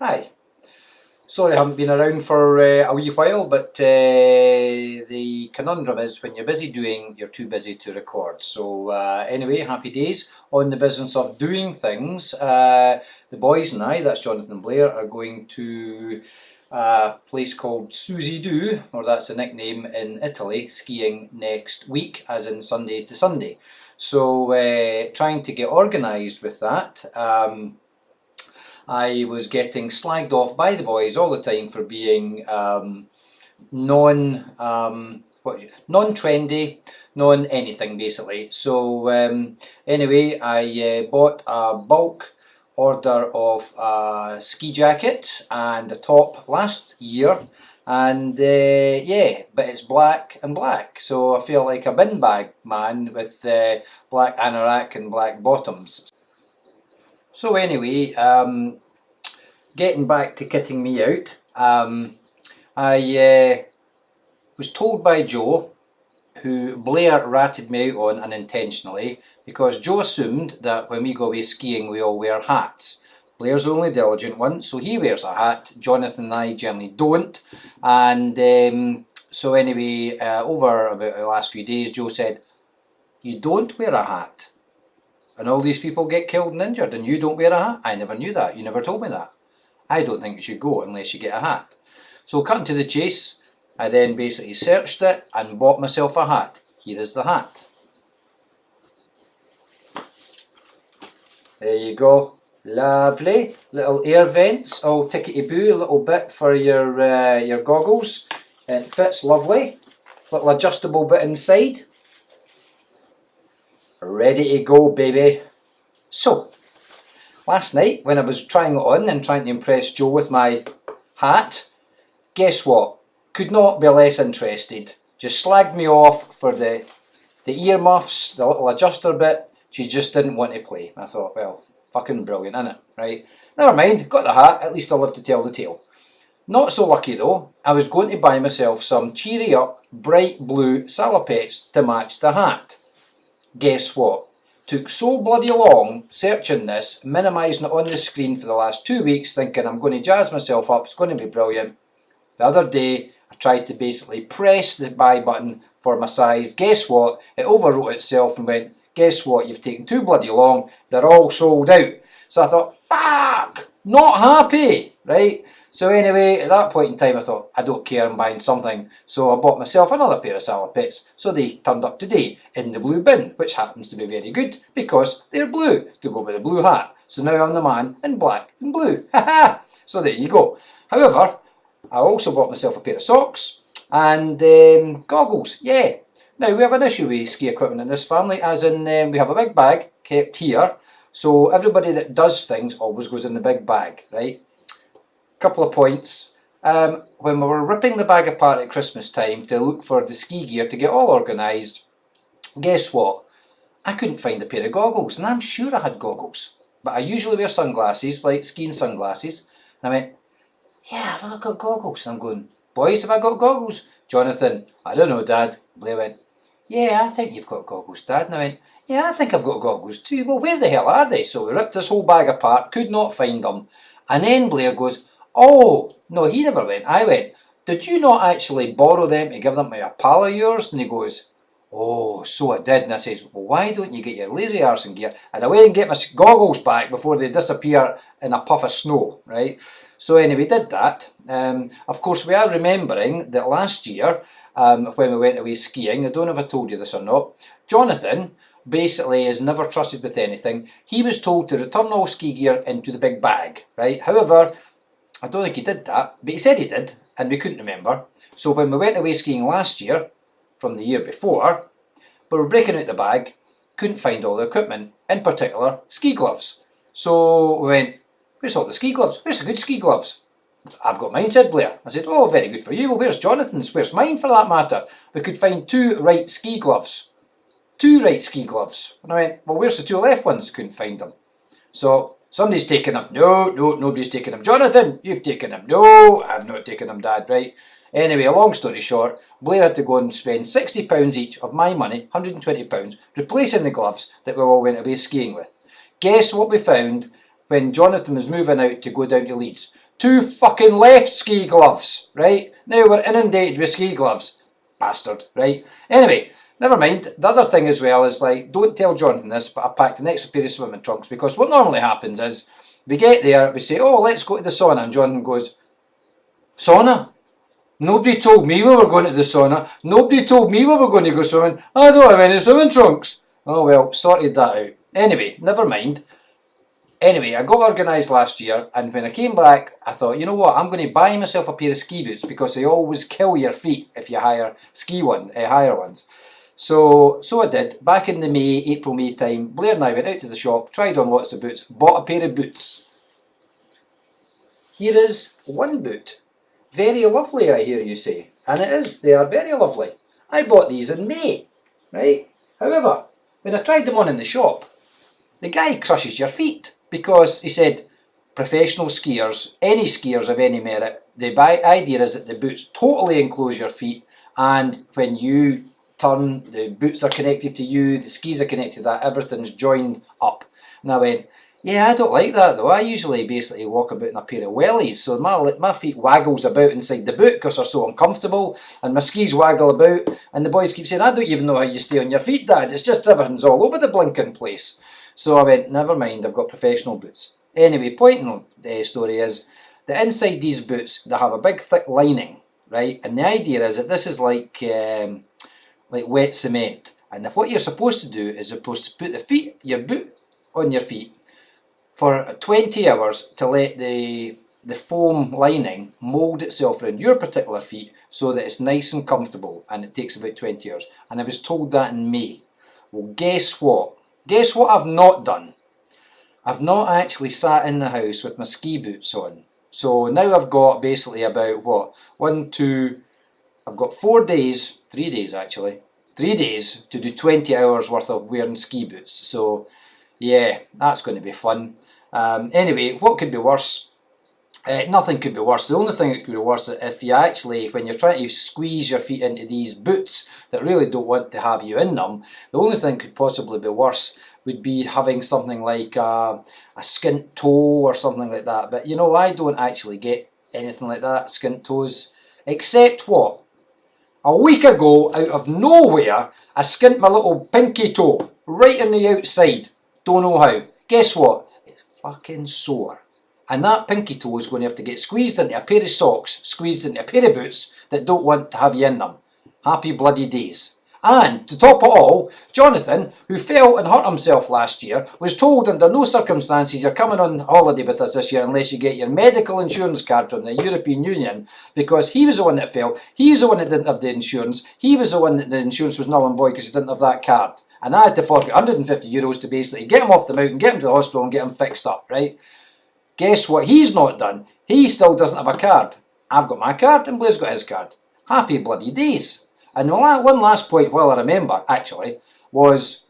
Hi. Sorry I haven't been around for a wee while, but the conundrum is when you're busy doing, you're too busy to record. So anyway, happy days. On the business of doing things, the boys and I, that's Jonathan and Blair, are going to a place called Susie Doo, or that's a nickname in Italy, skiing next week, as in Sunday to Sunday. So trying to get organised with that. I was getting slagged off by the boys all the time for being non-trendy, non-anything basically. So anyway, I bought a bulk order of a ski jacket and a top last year, and yeah, but it's black and black, so I feel like a bin bag man with black anorak and black bottoms. So anyway, getting back to kitting me out, I was told by Joe, who Blair ratted me out on unintentionally, because Joe assumed that when we go away skiing we all wear hats. Blair's the only diligent one, so he wears a hat. Jonathan and I generally don't. And so anyway, over about the last few days, Joe said, "You don't wear a hat, and all these people get killed and injured, and you don't wear a hat? I never knew that. You never told me that. I don't think you should go unless you get a hat." So cutting to the chase, I then basically searched it and bought myself a hat. Here is the hat. There you go. Lovely. Little air vents, all tickety-boo, a little bit for your goggles. It fits lovely. Little adjustable bit inside. Ready to go, baby. So, last night when I was trying it on and trying to impress Joe with my hat, guess what? Could not be less interested. Just slagged me off for the ear muffs, the little adjuster bit. She just didn't want to play. I thought, well, fucking brilliant, innit? Right? Never mind, got the hat, at least I'll live to tell the tale. Not so lucky though. I was going to buy myself some cheery up, bright blue salopettes to match the hat. Guess what? Took so bloody long searching this, minimising it on the screen for the last 2 weeks, thinking I'm going to jazz myself up, it's going to be brilliant. The other day, I tried to basically press the buy button for my size. Guess what? It overwrote itself and went, "Guess what? You've taken too bloody long. They're all sold out." So I thought, fuck, not happy, right? So anyway, at that point in time, I thought, I don't care, I'm buying something. So I bought myself another pair of salopettes. So they turned up today in the blue bin, which happens to be very good because they're blue to go with the blue hat. So now I'm the man in black and blue. Haha! So there you go. However, I also bought myself a pair of socks and goggles. Yeah. Now we have an issue with ski equipment in this family, as in we have a big bag kept here. So everybody that does things always goes in the big bag, right? Couple of points. When we were ripping the bag apart at Christmas time to look for the ski gear to get all organised, guess what? I couldn't find a pair of goggles, and I'm sure I had goggles, but I usually wear sunglasses, like skiing sunglasses. And I went, "Yeah, have I got goggles?" And I'm going, "Boys, have I got goggles?" Jonathan, "I don't know, Dad." Blair went, "Yeah, I think you've got goggles, Dad." And I went, "Yeah, I think I've got goggles too." "Well, where the hell are they?" So we ripped this whole bag apart, could not find them. And then Blair goes, "Oh, no," he never went. I went, "Did you not actually borrow them to give them to a pal of yours?" And he goes, "Oh, so I did." And I says, "Well, why don't you get your lazy arse in gear?" And I went and get my goggles back before they disappear in a puff of snow, right? So anyway, did that. Of course, we are remembering that last year, when we went away skiing, I don't know if I told you this or not, Jonathan basically is never trusted with anything. He was told to return all ski gear into the big bag, right? However, I don't think he did that, but he said he did, and we couldn't remember. So when we went away skiing last year, from the year before, we were breaking out the bag, couldn't find all the equipment, in particular, ski gloves. So we went, "Where's all the ski gloves? Where's the good ski gloves?" "I've got mine," said Blair. I said, "Oh, very good for you. Well, where's Jonathan's? Where's mine, for that matter?" We could find 2 right ski gloves. 2 right ski gloves. And I went, "Well, where's the 2 left ones?" Couldn't find them. So somebody's taken them. No, nobody's taken them. "Jonathan, you've taken them." "No, I've not taken them, Dad." Right. Anyway, a long story short, Blair had to go and spend £60 each of my money, £120, replacing the gloves that we all went away skiing with. Guess what we found when Jonathan was moving out to go down to Leeds? 2 fucking left ski gloves, right? Now we're inundated with ski gloves. Bastard, right? Anyway, never mind. The other thing as well is, like, don't tell Jonathan this, but I packed an extra pair of swimming trunks, because what normally happens is we get there, we say, oh, let's go to the sauna, and Jonathan goes, sauna? Nobody told me we were going to the sauna. Nobody told me we were going to go swimming. I don't have any swimming trunks. Oh well, sorted that out. Anyway, never mind. Anyway, I got organised last year, and when I came back, I thought, you know what, I'm going to buy myself a pair of ski boots, because they always kill your feet if you hire hire ones. So I did. Back in the April, May time, Blair and I went out to the shop, tried on lots of boots, bought a pair of boots. Here is one boot. Very lovely, I hear you say. And it is, they are very lovely. I bought these in May, right? However, when I tried them on in the shop, the guy crushes your feet, because he said, professional skiers, any skiers of any merit, the idea is that the boots totally enclose your feet, and when you turn, the boots are connected to you, the skis are connected to that, everything's joined up. And I went, yeah, I don't like that though. I usually basically walk about in a pair of wellies, so my feet waggles about inside the boot because they're so uncomfortable, and my skis waggle about, and the boys keep saying, I don't even know how you stay on your feet, Dad, it's just everything's all over the blinking place. So I went, never mind, I've got professional boots. Anyway, point in the story is, that inside these boots, they have a big thick lining, right, and the idea is that this is like wet cement, and what you're supposed to do is supposed to put your boot on your feet for 20 hours to let the foam lining mould itself around your particular feet so that it's nice and comfortable, and it takes about 20 hours. And I was told that in May. Well, guess what? Guess what I've not done? I've not actually sat in the house with my ski boots on. So now I've got basically about, what, I've got 3 days actually, 3 days to do 20 hours worth of wearing ski boots. So yeah, that's going to be fun. Anyway, what could be worse? Nothing could be worse. The only thing that could be worse is if you actually, when you're trying to squeeze your feet into these boots that really don't want to have you in them, the only thing could possibly be worse would be having something like a skint toe or something like that. But you know, I don't actually get anything like that, skint toes, except what? A week ago, out of nowhere, I skint my little pinky toe right on the outside. Don't know how. Guess what? It's fucking sore. And that pinky toe is going to have to get squeezed into a pair of socks, squeezed into a pair of boots that don't want to have you in them. Happy bloody days. And to top it all, Jonathan, who fell and hurt himself last year, was told under no circumstances you're coming on holiday with us this year unless you get your medical insurance card from the European Union, because he was the one that fell, he was the one that didn't have the insurance, he was the one that the insurance was null and void because he didn't have that card. And I had to fork €150 to basically get him off the mountain, get him to the hospital and get him fixed up, right? Guess what he's not done? He still doesn't have a card. I've got my card and Blair's got his card. Happy bloody days. And one last point, while I remember, actually, was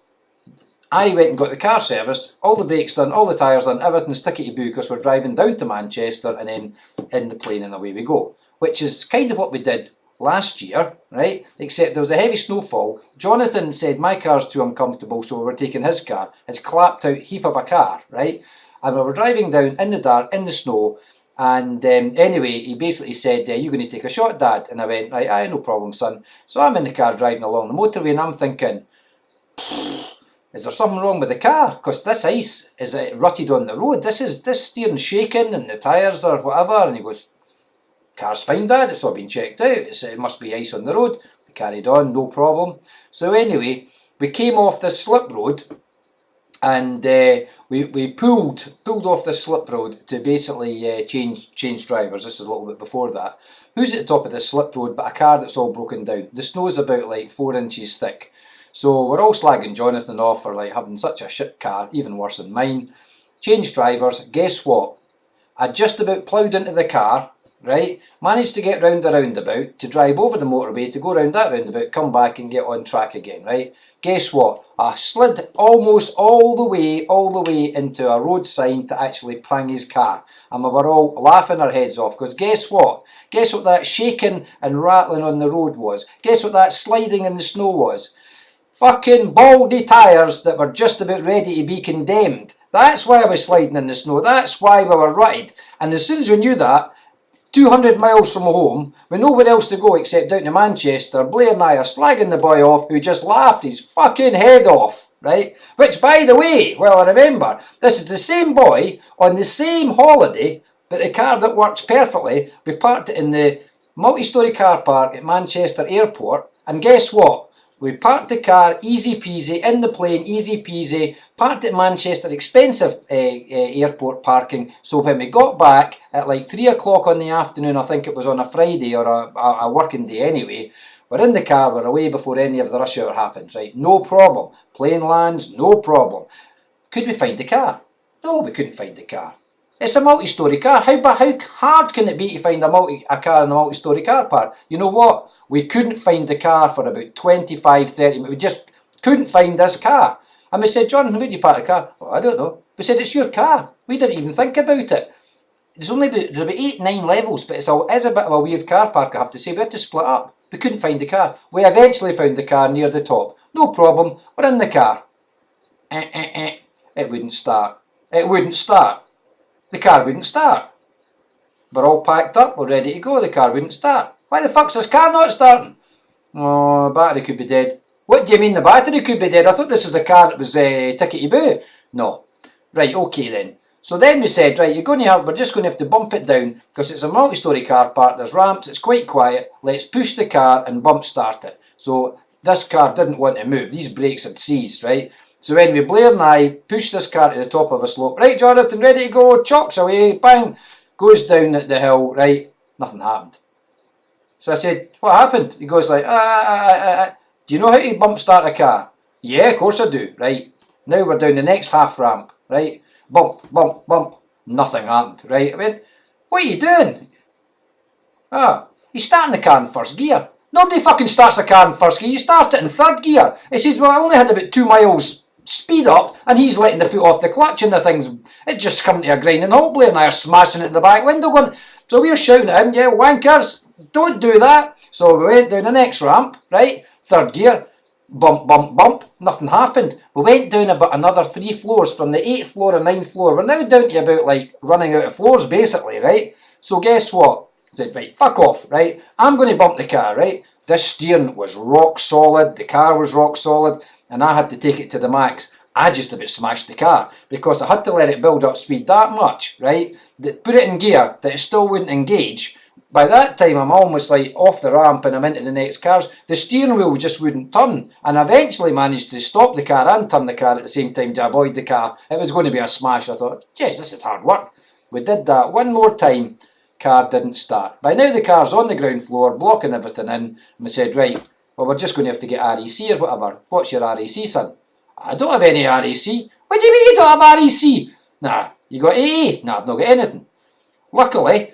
I went and got the car serviced, all the brakes done, all the tyres done, everything's tickety-boo because we're driving down to Manchester and then in the plane and away we go. Which is kind of what we did last year, right? Except there was a heavy snowfall. Jonathan said my car's too uncomfortable, so we were taking his car. It's clapped out heap of a car, right? And we were driving down in the dark, in the snow, and anyway, he basically said, you going to take a shot, Dad? And I went, right, aye, no problem, son. So I'm in the car driving along the motorway, and I'm thinking, is there something wrong with the car? Because this ice is rutted on the road. This steering's shaking, and the tyres are whatever. And he goes, car's fine, Dad, it's all been checked out. It must be ice on the road. We carried on, no problem. So anyway, we came off this slip road, and we pulled off this slip road to basically change drivers. This is a little bit before that. Who's at the top of this slip road but a car that's all broken down? The snow's about like 4 inches thick. So we're all slagging Jonathan off for like having such a shit car, even worse than mine. Changed drivers. Guess what? I just about ploughed into the car, right? Managed to get round a roundabout, to drive over the motorway, to go round that roundabout, come back and get on track again, right? Guess what? I slid almost all the way into a road sign to actually prang his car. And we were all laughing our heads off, because guess what? Guess what that shaking and rattling on the road was? Guess what that sliding in the snow was? Fucking baldy tyres that were just about ready to be condemned. That's why I was sliding in the snow. That's why we were rutted. And as soon as we knew that, 200 miles from home, with nowhere else to go except down to Manchester, Blair and I are slagging the boy off who just laughed his fucking head off, right? Which, by the way, well, I remember, this is the same boy on the same holiday, but the car that works perfectly, we parked it in the multi-storey car park at Manchester Airport, and guess what? We parked the car, easy peasy, in the plane, easy peasy, parked at Manchester, expensive airport parking, so when we got back at like 3 o'clock on the afternoon, I think it was on a Friday or a working day anyway, we're in the car, we're away before any of the rush hour happens, right? No problem. Plane lands, no problem. Could we find the car? No, we couldn't find the car. It's a multi-storey car. How hard can it be to find a car in a multi-storey car park? You know what? We couldn't find the car for about 25, 30 minutes. We just couldn't find this car. And we said, Jonathan, where do you park the car? Well, I don't know. We said, it's your car. We didn't even think about it. There's about 8, 9 levels, but it's a bit of a weird car park, I have to say. We had to split up. We couldn't find the car. We eventually found the car near the top. No problem. We're in the car. It wouldn't start. It wouldn't start. The car wouldn't start. We're all packed up, we're ready to go, the car wouldn't start. Why the fuck's this car not starting? Oh, the battery could be dead. What do you mean the battery could be dead? I thought this was the car that was tickety-boo. No. Right, okay then. So then we said, right, we're just going to have to bump it down, because it's a multi-storey car park, there's ramps, it's quite quiet, let's push the car and bump start it. So this car didn't want to move, these brakes had seized, right? So anyway, Blair and I pushed this car to the top of a slope. Right, Jonathan, ready to go, chocks away, bang, goes down the hill, right, nothing happened. So I said, what happened? He goes like, do you know how to bump start a car? Yeah, of course I do, right. Now we're down the next half ramp, right, bump, bump, bump, nothing happened, right. I went, what are you doing? He's starting the car in first gear. Nobody fucking starts a car in first gear, you start it in third gear. He says, well, I only had about 2 miles speed up, and he's letting the foot off the clutch, and the thing's, it's just coming to a grinding halt. Blair and I are smashing it in the back window going, so we're shouting at him, yeah, wankers, don't do that. So we went down the next ramp, right, third gear, bump, bump, bump, nothing happened. We went down about another 3 floors, from the 8th floor and 9th floor, we're now down to about like running out of floors basically, right. So guess what? I said, right, fuck off, right, I'm going to bump the car, right. This steering was rock solid, the car was rock solid, and I had to take it to the max. I just about smashed the car, because I had to let it build up speed that much, right, that put it in gear, that it still wouldn't engage. By that time, I'm almost like off the ramp and I'm into the next cars. The steering wheel just wouldn't turn, and I eventually managed to stop the car and turn the car at the same time to avoid the car. It was going to be a smash. I thought, jeez, this is hard work. We did that one more time, car didn't start. By now the car's on the ground floor, blocking everything in, and we said, right, well, we're just going to have to get REC or whatever. What's your REC, son? I don't have any REC. What do you mean you don't have REC? Nah, you got AA? Nah, I've not got anything. Luckily,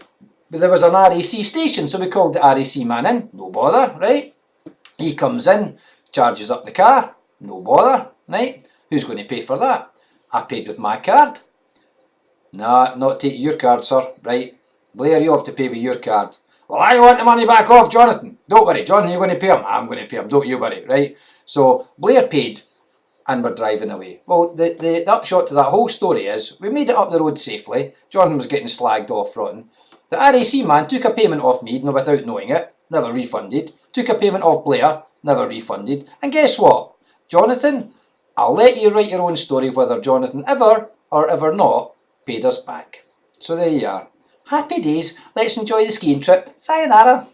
there was an REC station, so we called the REC man in. No bother, right? He comes in, charges up the car. No bother, right? Who's going to pay for that? I paid with my card. Nah, not take your card, sir. Right? Blair, you have to pay with your card. Well, I want the money back off, Jonathan. Don't worry, Jonathan, you're going to pay him. I'm going to pay him, don't you worry, right? So, Blair paid, and we're driving away. Well, the upshot to that whole story is, we made it up the road safely. Jonathan was getting slagged off rotten. The RAC man took a payment off me, without knowing it, never refunded. Took a payment off Blair, never refunded. And guess what? Jonathan, I'll let you write your own story whether Jonathan ever, or ever not, paid us back. So there you are. Happy days. Let's enjoy the skiing trip. Sayonara.